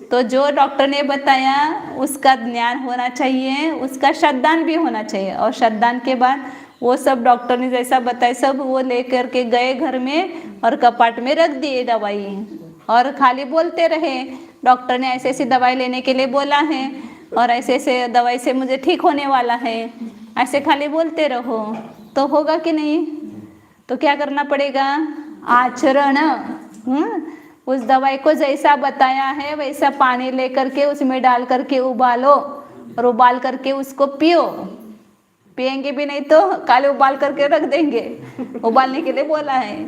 Speaker 1: तो जो डॉक्टर ने बताया उसका ज्ञान होना चाहिए, उसका श्रद्धान भी होना चाहिए, और श्रद्धान के बाद वो सब डॉक्टर ने जैसा बताया सब वो लेकर के गए घर में और कपाट में रख दिए दवाई, और खाली बोलते रहे डॉक्टर ने ऐसे ऐसी दवाई लेने के लिए बोला है और ऐसे ऐसे दवाई से मुझे ठीक होने वाला है, ऐसे खाली बोलते रहो तो होगा कि नहीं। तो क्या करना पड़ेगा, आचरण। उस दवाई को जैसा बताया है वैसा पानी लेकर के उसमें डाल करके उबालो, और उबाल करके उसको पियो। पिएंगे भी नहीं तो काले उबाल करके रख देंगे, उबालने के लिए बोला है।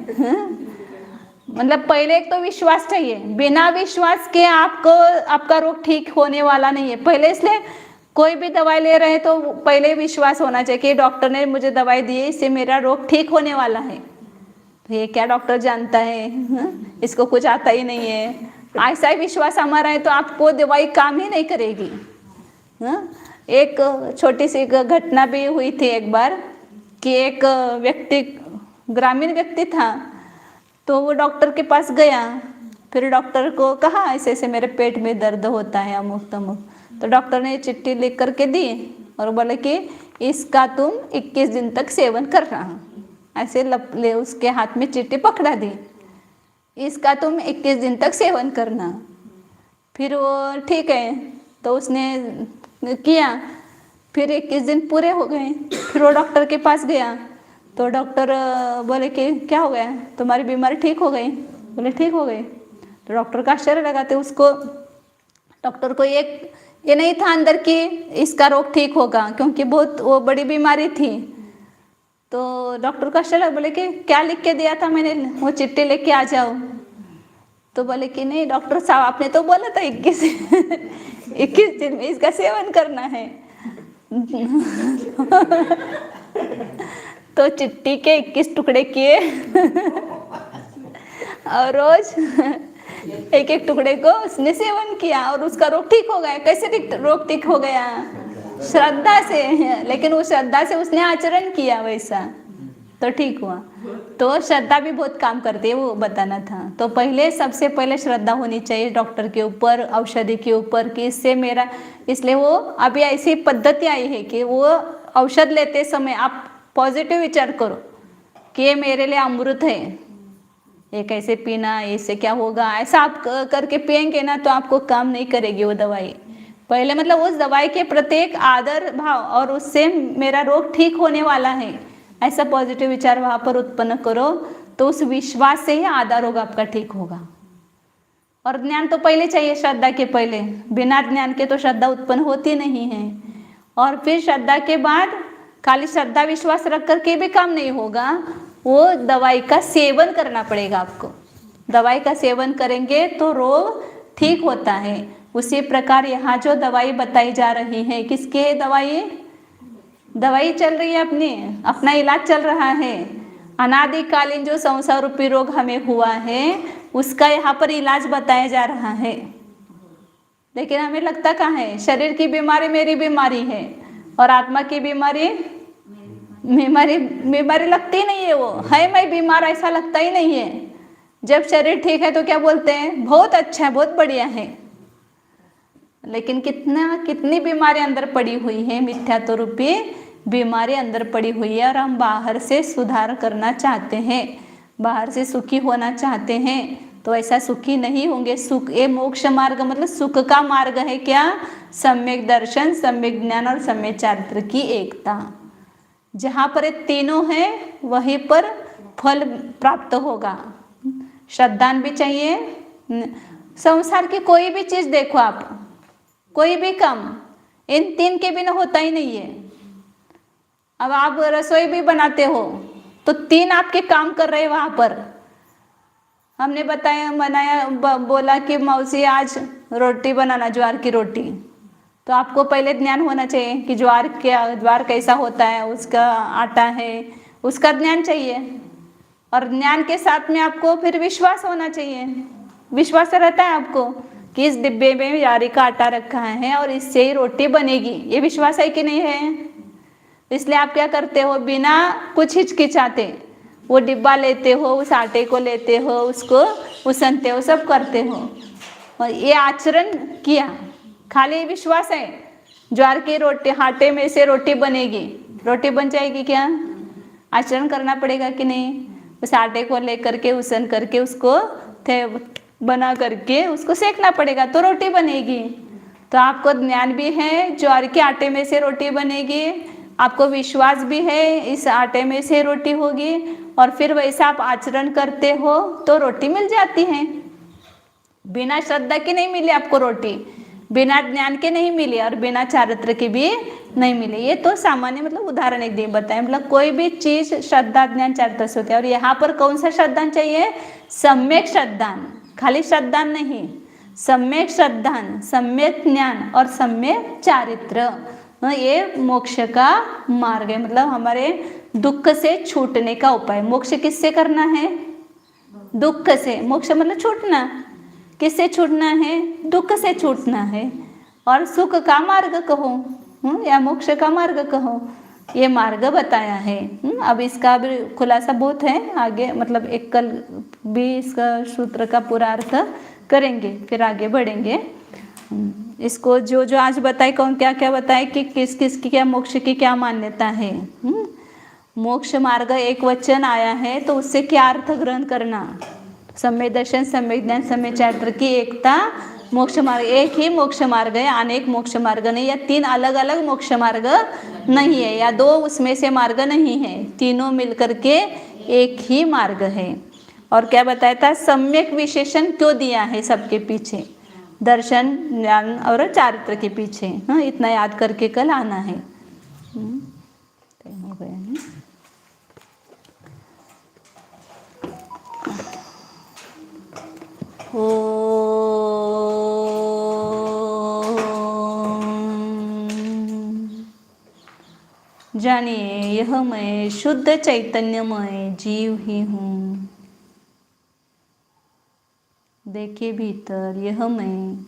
Speaker 1: मतलब पहले एक तो विश्वास चाहिए, बिना विश्वास के आपका रोग ठीक होने वाला नहीं है। पहले इसलिए कोई भी दवाई ले रहे हैं तो पहले विश्वास होना चाहिए कि डॉक्टर ने मुझे दवाई दी है, इससे मेरा रोग ठीक होने वाला है। तो ये क्या डॉक्टर जानता है, इसको कुछ आता ही नहीं है, ऐसा ही विश्वास हमारा है तो आपको दवाई काम ही नहीं करेगी। एक छोटी सी घटना भी हुई थी एक बार कि एक व्यक्ति, ग्रामीण व्यक्ति था, तो वो डॉक्टर के पास गया। फिर डॉक्टर को कहा ऐसे ऐसे मेरे पेट में दर्द होता है, अमुक तमुक। तो डॉक्टर ने चिट्ठी लिख करके दी और बोले कि इसका तुम 21 दिन तक सेवन करना। ऐसे ले उसके हाथ में चिट्ठी पकड़ा दी, इसका तुम 21 दिन तक सेवन करना। फिर वो ठीक है तो उसने किया। फिर 21 दिन पूरे हो गए। फिर वो डॉक्टर के पास गया तो डॉक्टर बोले कि क्या हो गया, तुम्हारी बीमारी ठीक हो गई? बोले ठीक हो गई। तो डॉक्टर का आश्चर्य लगाते उसको, डॉक्टर को ये नहीं था अंदर कि इसका रोग ठीक होगा, क्योंकि बहुत वो बड़ी बीमारी थी। तो डॉक्टर का आश्चर्य, बोले कि क्या लिख के दिया था मैंने, वो चिट्ठी लेके आ जाओ। तो बोले कि नहीं डॉक्टर साहब, आपने तो बोला था 21 दिन में इसका सेवन करना है। तो चिट्ठी के 21 टुकड़े किए और रोज एक एक टुकड़े को उसने सेवन किया और उसका रोग ठीक हो गया। कैसे रोग ठीक हो गया? श्रद्धा से। लेकिन वो श्रद्धा से उसने आचरण किया वैसा, तो ठीक हुआ। तो श्रद्धा भी बहुत काम करती है, वो बताना था। तो पहले सबसे पहले श्रद्धा होनी चाहिए डॉक्टर के ऊपर, औषधि के ऊपर, कि इससे मेरा, इसलिए वो अभी ऐसी पद्धति आई है कि वो औषध लेते समय आप पॉजिटिव विचार करो कि ये मेरे लिए अमृत है, ये कैसे पीना, इससे क्या होगा, ऐसा आप करके पिएंगे ना तो आपको काम नहीं करेगी वो दवाई। पहले मतलब उस दवाई के प्रत्येक आदर भाव और उससे मेरा रोग ठीक होने वाला है, ऐसा पॉजिटिव विचार वहाँ पर उत्पन्न करो, तो उस विश्वास से ही आधा रोग आपका ठीक होगा। और ज्ञान तो पहले चाहिए, श्रद्धा के पहले। बिना ज्ञान के तो श्रद्धा उत्पन्न होती नहीं है। और फिर श्रद्धा के बाद खाली श्रद्धा विश्वास रख करके भी काम नहीं होगा, वो दवाई का सेवन करना पड़ेगा आपको। दवाई का सेवन करेंगे तो रोग ठीक होता है। उसी प्रकार यहाँ जो दवाई बताई जा रही है, किसके दवाई चल रही है, अपना इलाज चल रहा है। अनादिकालीन जो संसार रूपी रोग हमें हुआ है उसका यहाँ पर इलाज बताया जा रहा है। लेकिन हमें लगता कहाँ है, शरीर की बीमारी मेरी बीमारी है और आत्मा की बीमारी लगती नहीं है। वो है मैं बीमार ऐसा लगता ही नहीं है। जब शरीर ठीक है तो क्या बोलते हैं, बहुत अच्छा है, बहुत बढ़िया है। लेकिन कितनी बीमारी अंदर पड़ी हुई है, मिथ्यात्व रूपी बीमारी अंदर पड़ी हुई है। और हम बाहर से सुधार करना चाहते हैं, बाहर से सुखी होना चाहते हैं, तो ऐसा सुखी नहीं होंगे। सुख, ये मोक्ष मार्ग मतलब सुख का मार्ग है क्या? सम्यक दर्शन, सम्यक ज्ञान और सम्यक चारित्र की एकता। जहाँ पर ये तीनों है वहीं पर फल प्राप्त होगा। श्रद्धान भी चाहिए। संसार की कोई भी चीज देखो आप, कोई भी काम इन तीन के बिना होता ही नहीं है। अब आप रसोई भी बनाते हो तो तीन आपके काम कर रहे हैं वहां पर। हमने बोला कि मौसी आज रोटी बनाना, ज्वार की रोटी, तो आपको पहले ज्ञान होना चाहिए कि ज्वार कैसा होता है, उसका आटा है, उसका ज्ञान चाहिए। और ज्ञान के साथ में आपको फिर विश्वास होना चाहिए। विश्वास रहता है आपको कि इस डिब्बे में ज्वार का आटा रखा है और इससे ही रोटी बनेगी, ये विश्वास है कि नहीं है? इसलिए आप क्या करते हो, बिना कुछ हिचकिचाते वो डिब्बा लेते हो, उस आटे को लेते हो, उसको उसनते हो, सब करते हो। और ये आचरण किया, खाली विश्वास है ज्वार की रोटी, आटे में से रोटी बनेगी, रोटी बन जाएगी क्या? आचरण करना पड़ेगा कि नहीं? उस आटे को लेकर के उसन करके उसको बना करके उसको सेकना पड़ेगा तो रोटी बनेगी। तो आपको ज्ञान भी है, ज्वार के आटे में से रोटी बनेगी, आपको विश्वास भी है इस आटे में से रोटी होगी, और फिर वैसा आप आचरण करते हो तो रोटी मिल जाती है। बिना श्रद्धा की नहीं मिली आपको रोटी, बिना ज्ञान के नहीं मिली और बिना चारित्र की भी नहीं मिली। ये तो सामान्य मतलब उदाहरण एक दिन बताए, मतलब कोई भी चीज श्रद्धा ज्ञान चारित्र से होती है। और यहाँ पर कौन सा श्रद्धान चाहिए? सम्यक श्रद्धान, खाली श्रद्धान नहीं, सम्यक श्रद्धान, सम्यक ज्ञान और सम्यक चारित्र, ये मोक्ष का मार्ग है। मतलब हमारे दुख से छूटने का उपाय। मोक्ष किससे करना है? दुख से। मोक्ष मतलब छूटना। किससे छूटना है? दुख से छूटना है। और सुख का मार्ग कहो या मोक्ष का मार्ग कहो, ये मार्ग बताया है। अब इसका भी खुलासा बहुत है आगे, मतलब एक कल भी इसका सूत्र का पूरा अर्थ करेंगे, फिर आगे बढ़ेंगे। इसको जो जो आज बताए, कौन क्या क्या बताए कि किस किस की क्या मोक्ष की क्या मान्यता है। मोक्ष मार्ग एक वचन आया है तो उससे क्या अर्थ ग्रहण करना? सम्यक दर्शन, सम्यक ज्ञान, सम्यक चारित्र की एकता मोक्ष मार्ग। एक ही मोक्ष मार्ग है, अनेक मोक्ष मार्ग नहीं, या तीन अलग अलग मोक्ष मार्ग नहीं है, या दो उसमें से मार्ग नहीं है, तीनों मिलकर के एक ही मार्ग है। और क्या बताया था? सम्यक विशेषण क्यों दिया है सबके पीछे? दर्शन, ज्ञान और चारित्र के पीछे। हाँ, इतना याद करके कल आना है। टाइम हो गया है। जानिए यह मैं शुद्ध चैतन्यमय जीव ही हूँ। देखिए भीतर यह मैं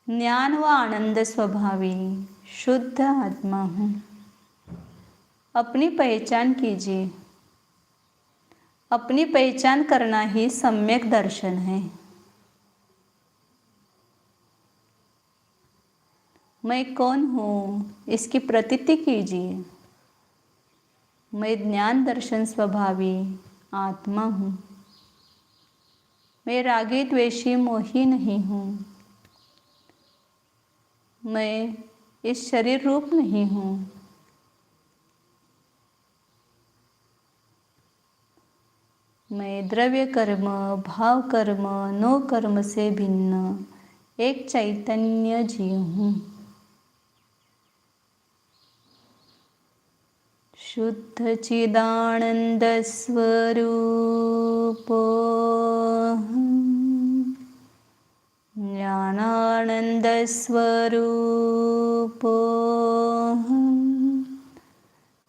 Speaker 1: ज्ञान व आनंद स्वभावी शुद्ध आत्मा हूँ। अपनी पहचान कीजिए। अपनी पहचान करना ही सम्यक दर्शन है। मैं कौन हूँ इसकी प्रतीति कीजिए। मैं ज्ञान दर्शन स्वभावी आत्मा हूँ। मैं रागी द्वेषी मोही नहीं हूँ। मैं इस शरीर रूप नहीं हूँ। मैं द्रव्य कर्म, भाव कर्म, नो कर्म से भिन्न एक चैतन्य जीव हूँ। शुद्ध चिदानंद स्वरूप ज्ञानानंद स्वरूप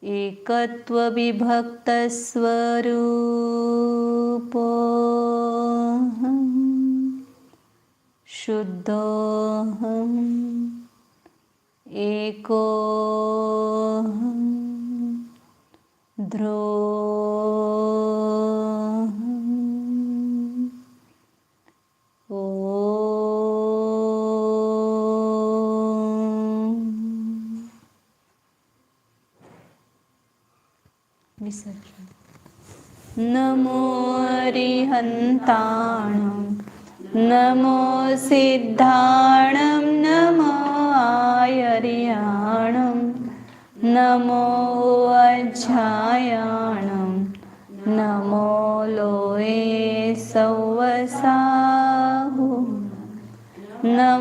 Speaker 1: एकत्व विभक्त स्वरूप शुद्धोऽहम् एकोऽहम् ध्रुवोऽहम् विसर्जन। नमो अरिहन्ताणं, नमो सिद्धाणं, नमो आयर्याणं, नमो अज्झायाणं, नमो लोये सव्वसाहु, नमो